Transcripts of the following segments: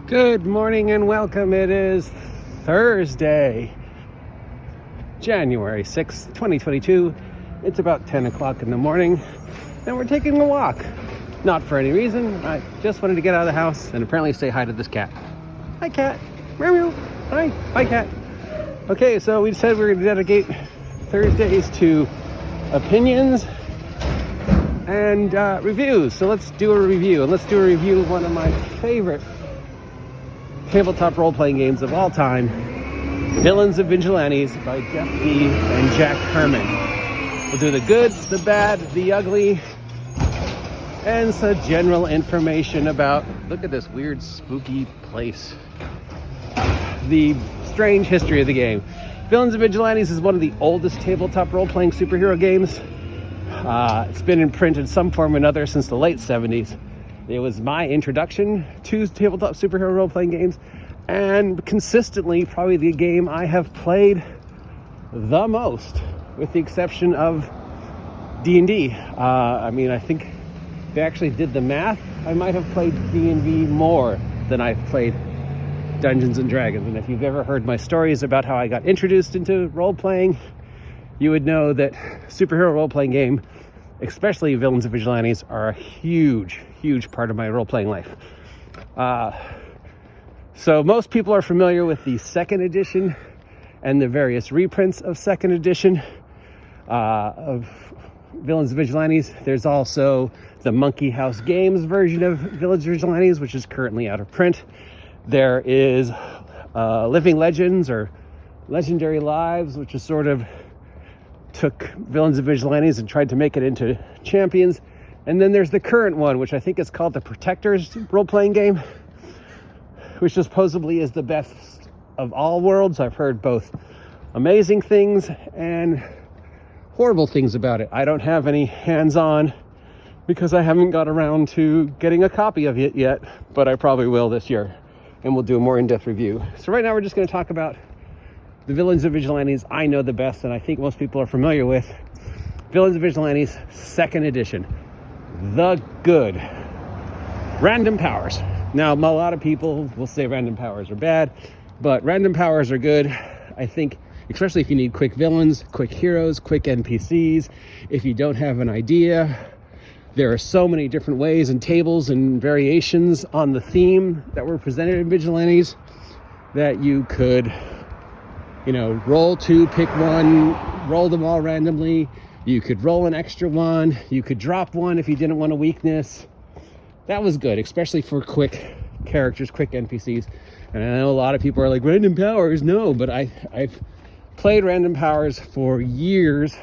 Good morning and welcome. It is Thursday, January 6th, 2022. It's about 10 o'clock in the morning and we're taking a walk. Not for any reason. I just wanted to get out of the house and apparently say hi to this cat. Hi, cat. Meow, meow. Hi. Hi, cat. Okay, so we said we were going to dedicate Thursdays to opinions and reviews. So let's do a review. And let's do a review of one of my favorite tabletop role-playing games of all time, Villians and Vigilantes by Jeff B. and Jack Herman. We'll do the good, the bad, the ugly, and some general information about, look at this weird, spooky place, the strange history of the game. Villians and Vigilantes is one of the oldest tabletop role-playing superhero games. It's been in print in some form or another since the late 70s. It was my introduction to tabletop superhero role-playing games, and consistently probably the game I have played the most, with the exception of D&D. I think they actually did the math. I might have played D&D more than I've played Dungeons and Dragons. And if you've ever heard my stories about how I got introduced into role-playing, you would know that superhero role-playing game, especially Villians and Vigilantes, are a huge part of my role-playing life. So most people are familiar with the second edition and the various reprints of second edition of Villians and Vigilantes. There's also the Monkey House Games version of Villians and Vigilantes, which is currently out of print. There is Living Legends or Legendary Lives, which is sort of took Villians and Vigilantes and tried to make it into Champions. And then there's the current one, which I think is called the Protectors role-playing game, which supposedly is the best of all worlds. I've heard both amazing things and horrible things about it. I don't have any hands-on because I haven't got around to getting a copy of it yet, but I probably will this year, and we'll do a more in-depth review. So right now we're just going to talk about the Villians and Vigilantes I know the best, and I think most people are familiar with. Villians and Vigilantes, second edition. The good. Random powers. Now, a lot of people will say random powers are bad, but random powers are good. I think, especially if you need quick villains, quick heroes, quick NPCs. If you don't have an idea, there are so many different ways and tables and variations on the theme that were presented in Vigilantes that you could, roll two, pick one, roll them all randomly. You could roll an extra one. You could drop one if you didn't want a weakness. That was good, especially for quick characters, quick NPCs. And I know a lot of people are like, random powers? No, but I've played random powers for years,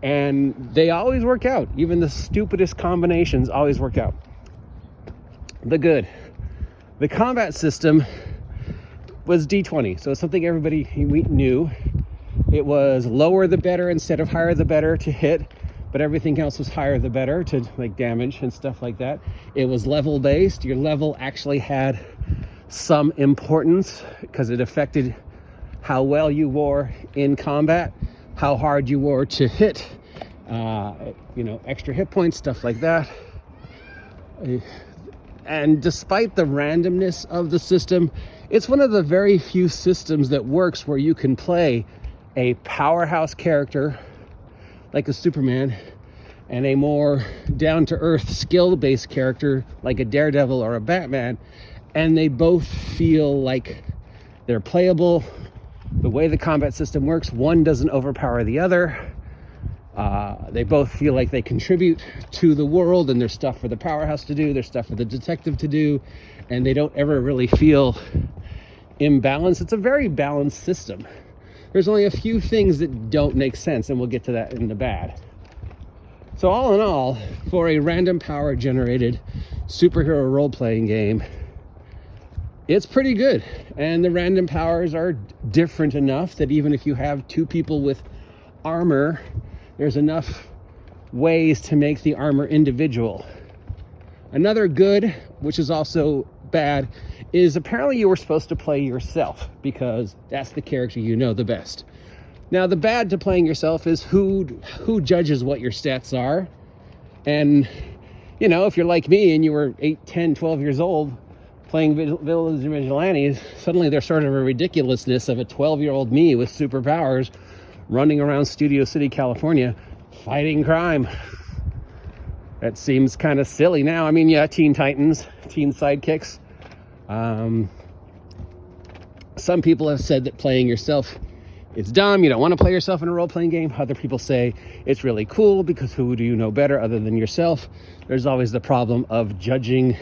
and they always work out. Even the stupidest combinations always work out. The good. The combat system was D20, so it's something everybody knew. It was lower the better instead of higher the better to hit, but everything else was higher the better to like damage and stuff like that. It was level based. Your level actually had some importance because it affected how well you wore in combat, how hard you wore to hit, extra hit points, stuff like that. And despite the randomness of the system, it's one of the very few systems that works where you can play a powerhouse character like a Superman and a more down-to-earth skill-based character like a Daredevil or a Batman, and they both feel like they're playable. The way the combat system works, one doesn't overpower the other. They both feel like they contribute to the world, and there's stuff for the powerhouse to do, there's stuff for the detective to do, and they don't ever really feel imbalanced. It's a very balanced system. There's only a few things that don't make sense, and we'll get to that in the bad. So all in all, for a random power generated superhero role-playing game, it's pretty good. And the random powers are different enough that even if you have two people with armor, there's enough ways to make the armor individual. Another good, which is also bad, is apparently you were supposed to play yourself because that's the character you know the best. Now, the bad to playing yourself is who judges what your stats are. And, if you're like me and you were 8, 10, 12 years old, playing Villians and Vigilantes, suddenly there's sort of a ridiculousness of a 12-year-old me with superpowers running around Studio City, California, fighting crime. That seems kind of silly now. I mean, yeah, Teen Titans, teen sidekicks. Some people have said that playing yourself is dumb. You don't want to play yourself in a role-playing game. Other people say it's really cool because who do you know better other than yourself? There's always the problem of judging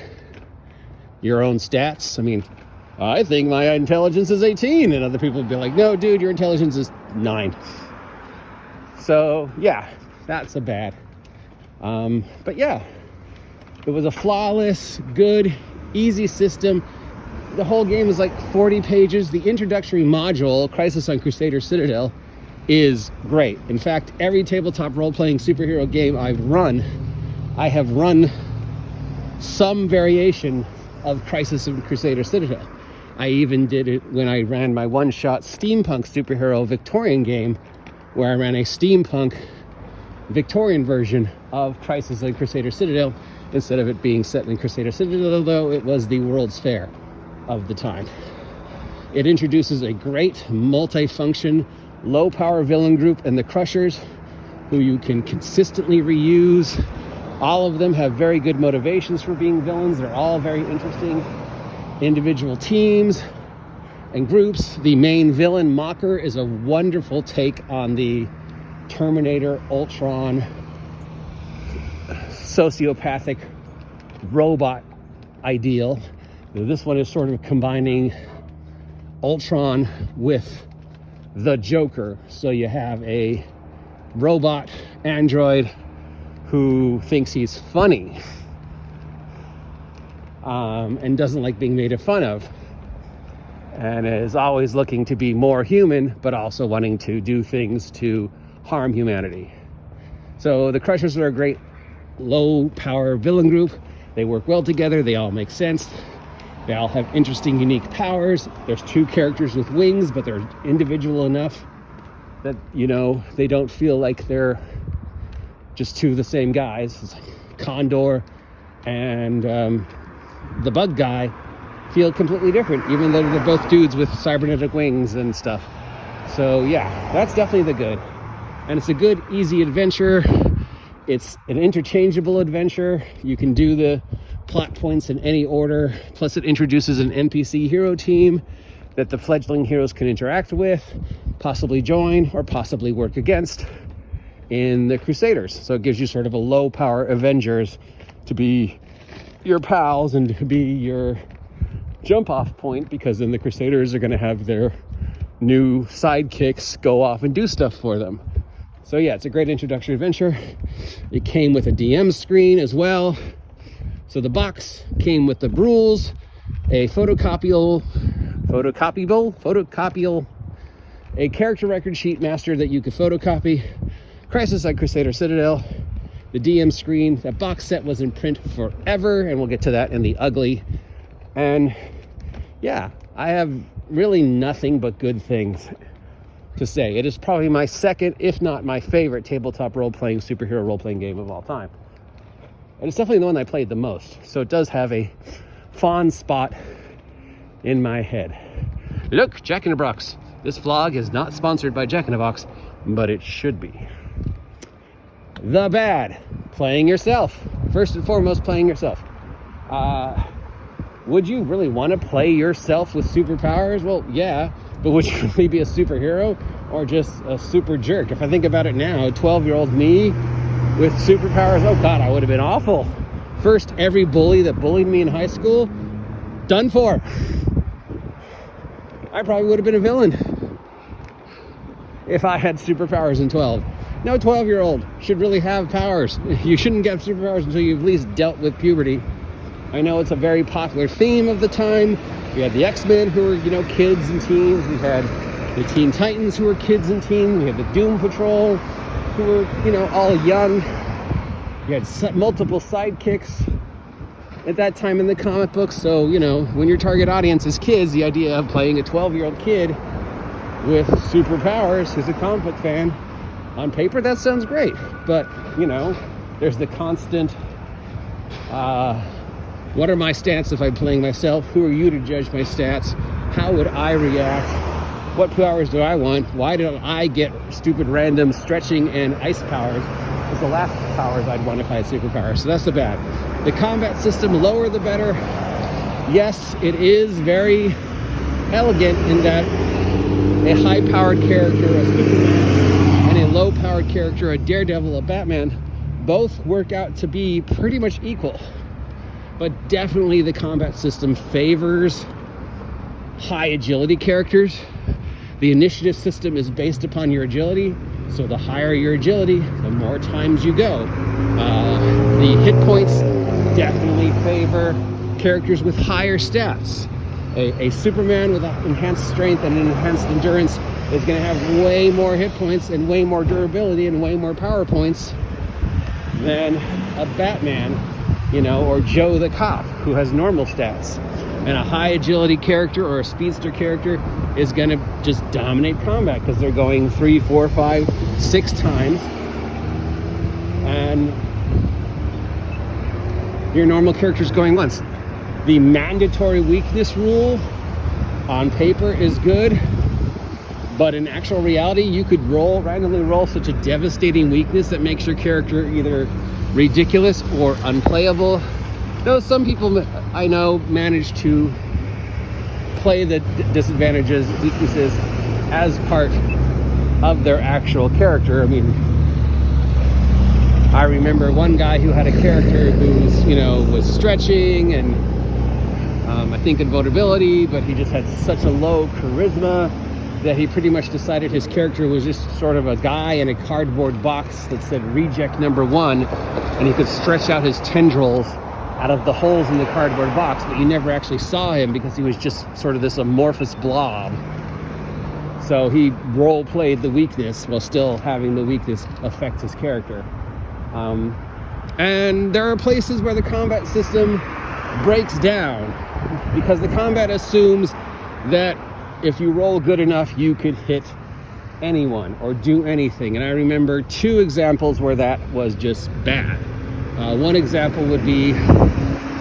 your own stats. I mean, I think my intelligence is 18, and other people would be like, no, dude, your intelligence is 9. So, yeah, that's a bad. But yeah, it was a flawless, good, easy system. The whole game is like 40 pages. The introductory module, Crisis on Crusader Citadel, is great. In fact, every tabletop role-playing superhero game I have run some variation of Crisis on Crusader Citadel. I even did it when I ran my one-shot steampunk superhero Victorian game, where I ran a steampunk Victorian version of Crisis on Crusader Citadel instead of it being set in Crusader Citadel, though it was the World's Fair of the time. It introduces a great multi-function, low-power villain group and the Crushers, who you can consistently reuse. All of them have very good motivations for being villains. They're all very interesting individual teams and groups. The main villain, Mocker, is a wonderful take on the Terminator, Ultron, sociopathic robot ideal. This one is sort of combining Ultron with the Joker. So you have a robot android who thinks he's funny and doesn't like being made fun of, and is always looking to be more human, but also wanting to do things to harm humanity. So the Crushers are a great low-power villain group. They work well together. They all make sense. They all have interesting, unique powers. There's 2 characters with wings, but they're individual enough that, you know, they don't feel like they're just 2 of the same guys. It's like Condor and the Bug Guy feel completely different, even though they're both dudes with cybernetic wings and stuff. So yeah, that's definitely the good. And it's a good, easy adventure. It's an interchangeable adventure. You can do the plot points in any order. Plus it introduces an NPC hero team that the fledgling heroes can interact with, possibly join, or possibly work against in the Crusaders. So it gives you sort of a low power Avengers to be your pals and to be your jump off point, because then the Crusaders are going to have their new sidekicks go off and do stuff for them. So yeah, it's a great introductory adventure. It came with a DM screen as well. So the box came with the rules, a photocopiable, a character record sheet master that you could photocopy, Crisis on Crusader Citadel, the DM screen. That box set was in print forever, and we'll get to that in the ugly. And yeah, I have really nothing but good things to say. It is probably my second, if not my favorite, tabletop role-playing, superhero role-playing game of all time. And it's definitely the one I played the most. So it does have a fond spot in my head. Look, Jack in the Box. This vlog is not sponsored by Jack in the Box, but it should be. The bad. Playing yourself. First and foremost, playing yourself. Would you really want to play yourself with superpowers? Well, yeah. But would you really be a superhero or just a super jerk? If I think about it now, 12-year-old me with superpowers, oh God, I would have been awful. First, every bully that bullied me in high school, done for. I probably would have been a villain if I had superpowers in 12. No 12-year-old should really have powers. You shouldn't get superpowers until you've at least dealt with puberty. I know it's a very popular theme of the time. We had the X-Men, who were, kids and teens. We had the Teen Titans, who were kids and teens. We had the Doom Patrol, who were, all young. You had multiple sidekicks at that time in the comic books. So, when your target audience is kids, the idea of playing a 12-year-old kid with superpowers who's a comic book fan, on paper, that sounds great. But, there's the constant What are my stats if I'm playing myself? Who are you to judge my stats? How would I react? What powers do I want? Why do I get stupid random stretching and ice powers? It's the last powers I'd want if I had superpowers. So that's the bad. The combat system, lower the better. Yes, it is very elegant in that a high-powered character, a Superman, and a low-powered character, a Daredevil, a Batman, both work out to be pretty much equal. But definitely the combat system favors high agility characters. The initiative system is based upon your agility, so the higher your agility, the more times you go. The hit points definitely favor characters with higher stats. A Superman with enhanced strength and enhanced endurance is going to have way more hit points and way more durability and way more power points than a Batman, or Joe the cop who has normal stats. And a high agility character or a speedster character is going to just dominate combat because they're going 3, 4, 5, 6 times. And your normal character's going once. The mandatory weakness rule on paper is good, but in actual reality, you could randomly roll such a devastating weakness that makes your character either ridiculous or unplayable. Though some people I know manage to play the disadvantages, weaknesses as part of their actual character. I mean, I remember one guy who had a character who's, was stretching and I think invulnerability, but he just had such a low charisma that he pretty much decided his character was just sort of a guy in a cardboard box that said reject number 1, and he could stretch out his tendrils out of the holes in the cardboard box, but you never actually saw him because he was just sort of this amorphous blob. So he role-played the weakness while still having the weakness affect his character. And there are places where the combat system breaks down because the combat assumes that if you roll good enough, you could hit anyone or do anything. And I remember 2 examples where that was just bad. One example would be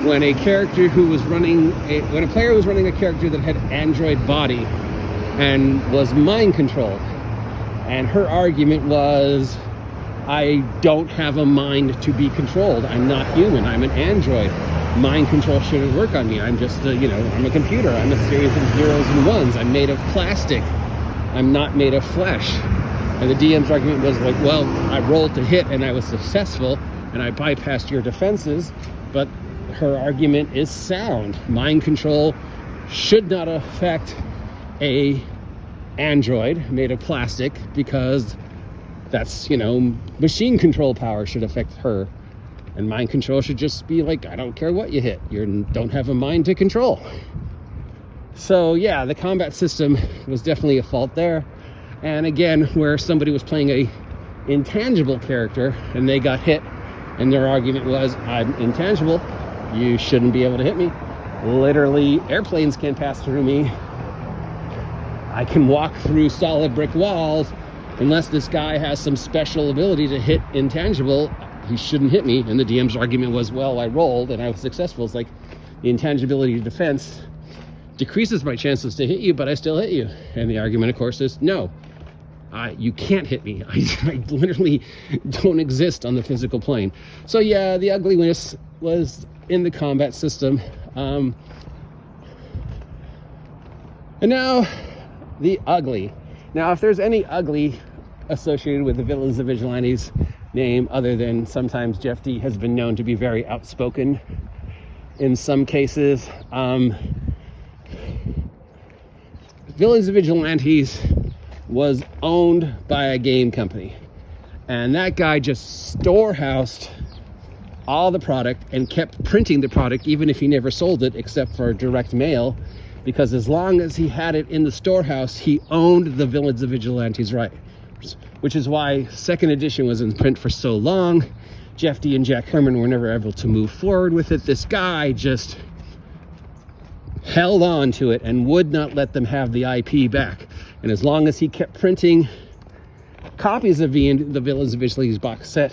when a player was running a character that had android body and was mind controlled. And her argument was, I don't have a mind to be controlled. I'm not human. I'm an android. Mind control shouldn't work on me. I'm just I'm a computer. I'm a series of zeros and ones. I'm made of plastic. I'm not made of flesh. And the DM's argument was like, well, I rolled to hit and I was successful and I bypassed your defenses. But her argument is sound. Mind control should not affect a android made of plastic because that's, machine control power should affect her. And mind control should just be like, I don't care what you hit. You don't have a mind to control. So yeah, the combat system was definitely a fault there. And again, where somebody was playing a intangible character and they got hit and their argument was, I'm intangible, you shouldn't be able to hit me. Literally, airplanes can't pass through me. I can walk through solid brick walls. Unless this guy has some special ability to hit intangible, he shouldn't hit me. And the DM's argument was, well, I rolled and I was successful. It's like the intangibility of defense decreases my chances to hit you, but I still hit you. And the argument, of course, is no, you can't hit me. I literally don't exist on the physical plane. So yeah, the ugliness was in the combat system. And now the ugly. Now, if there's any ugly associated with the Villians and Vigilantes name, other than sometimes Jeff D has been known to be very outspoken in some cases, Villians and Vigilantes was owned by a game company, and that guy just storehoused all the product and kept printing the product even if he never sold it except for direct mail, because as long as he had it in the storehouse, he owned the Villians and Vigilantes rights, which is why 2nd edition was in print for so long. Jeff D and Jack Herman were never able to move forward with it. This guy just held on to it and would not let them have the IP back. And as long as he kept printing copies of the Villians and Vigilantes box set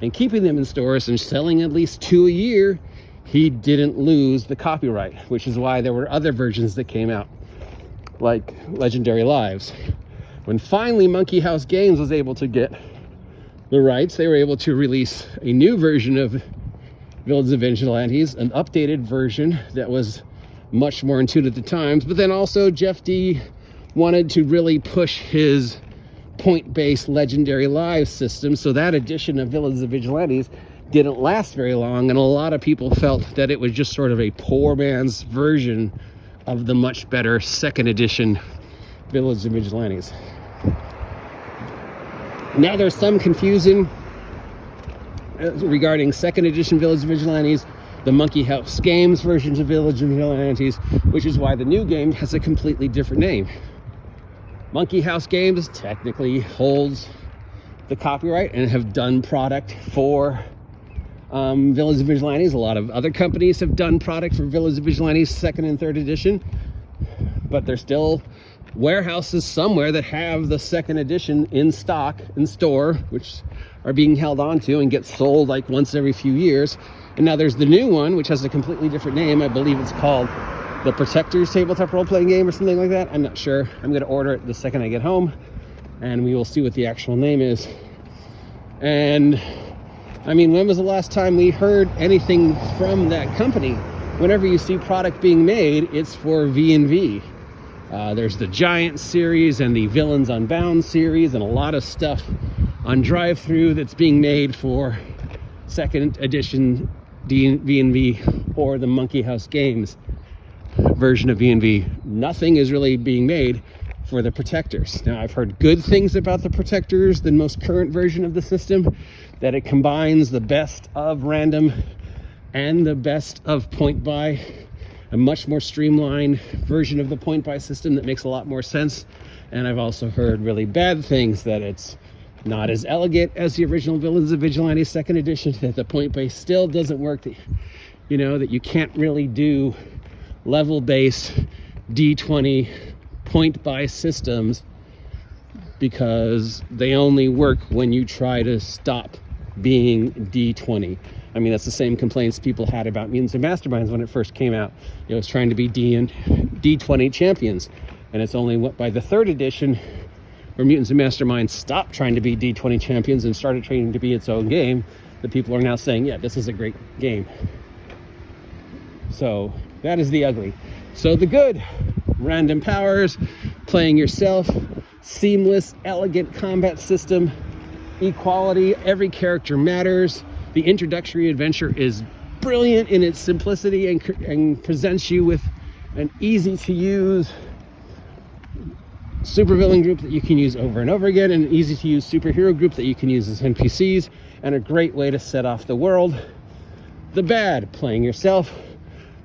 and keeping them in stores and selling at least 2 a year, he didn't lose the copyright, which is why there were other versions that came out, like Legendary Lives. When finally Monkey House Games was able to get the rights, they were able to release a new version of Villians and Vigilantes, an updated version that was much more in tune at the times. But then also Jeff D wanted to really push his point-based Legendary Lives system, so that edition of Villians and Vigilantes didn't last very long, and a lot of people felt that it was just sort of a poor man's version of the much better second edition Villians and Vigilantes. Now there's some confusion regarding second edition Villians and Vigilantes, the Monkey House Games versions of Villians and Vigilantes, which is why the new game has a completely different name. Monkey House Games technically holds the copyright and have done product for Villians and Vigilantes. A lot of other companies have done product for Villians and Vigilantes second and third edition, but there's still warehouses somewhere that have the second edition in stock, in store, which are being held on to and get sold like once every few years. And now there's the new one, which has a completely different name. I believe it's called the Protectors Tabletop Role-Playing Game or something like that. I'm not sure. I'm going to order it the second I get home, and we will see what the actual name is. And I mean, when was the last time we heard anything from that company? Whenever you see product being made, it's for V&V. There's the Giant series and the Villains Unbound series and a lot of stuff on drive-through that's being made for second edition V&V or the Monkey House Games version of V&V. Nothing is really being made for the Protectors. Now, I've heard good things about the Protectors, the most current version of the system, that it combines the best of random and the best of point buy, a much more streamlined version of the point buy system that makes a lot more sense. And I've also heard really bad things, that it's not as elegant as the original Villains and Vigilantes second edition, that the point buy still doesn't work, that, you know, that you can't really do level-based D20 point buy systems because they only work when you try to stop being D20. I mean, that's the same complaints people had about Mutants and Masterminds when it first came out. It was trying to be D20 champions, and it's only by the third edition, where Mutants and Masterminds stopped trying to be D20 champions and started training to be its own game, that people are now saying, yeah, this is a great game. So that is the ugly. So the good: random powers, playing yourself, seamless, elegant combat system, equality, every character matters. The introductory adventure is brilliant in its simplicity and presents you with an easy to use supervillain group that you can use over and over again, and an easy to use superhero group that you can use as NPCs, and a great way to set off the world. The bad: playing yourself.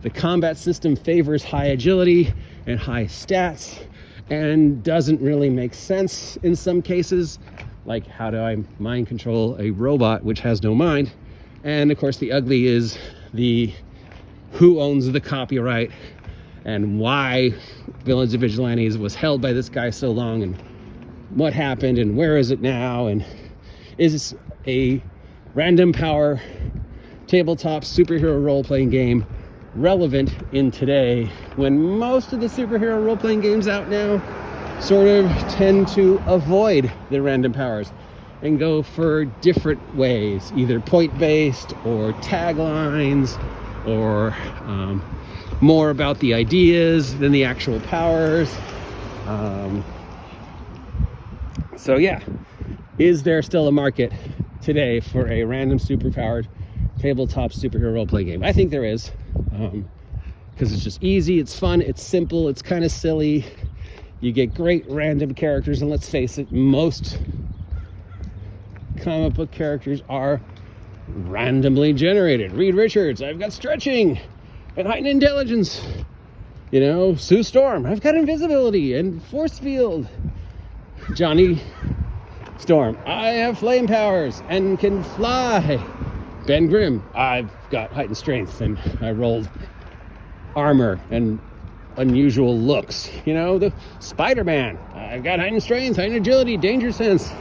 The combat system favors high agility and high stats and doesn't really make sense in some cases. Like, how do I mind control a robot which has no mind? And of course, the ugly is the who owns the copyright and why Villains and Vigilantes was held by this guy so long, and what happened, and where is it now, and is this a random power tabletop superhero role-playing game relevant in today, when most of the superhero role-playing games out now sort of tend to avoid the random powers and go for different ways, either point-based or taglines, or more about the ideas than the actual powers. So yeah, is there still a market today for a random superpowered tabletop superhero role-playing game? I think there is, because it's just easy, it's fun, it's simple, it's kind of silly. You get great random characters, and let's face it, most comic book characters are randomly generated. Reed Richards, I've got stretching and heightened intelligence. You know, Sue Storm, I've got invisibility and force field. Johnny Storm, I have flame powers and can fly. Ben Grimm, I've got heightened strength and I rolled armor and unusual looks. You know, the Spider-Man, I've got heightened strength, heightened agility, danger sense.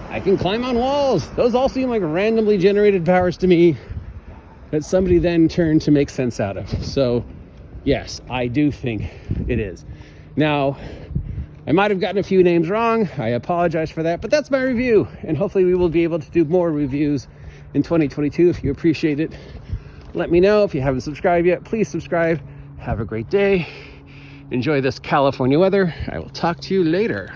I can climb on walls. Those all seem like randomly generated powers to me. that somebody then turned to make sense out of. So yes, I do think it is. Now, I might have gotten a few names wrong. I apologize for that, but that's my review. And hopefully we will be able to do more reviews in 2022. If you appreciate it, let me know. If you haven't subscribed yet, please subscribe. Have a great day. Enjoy this California weather. I will talk to you later.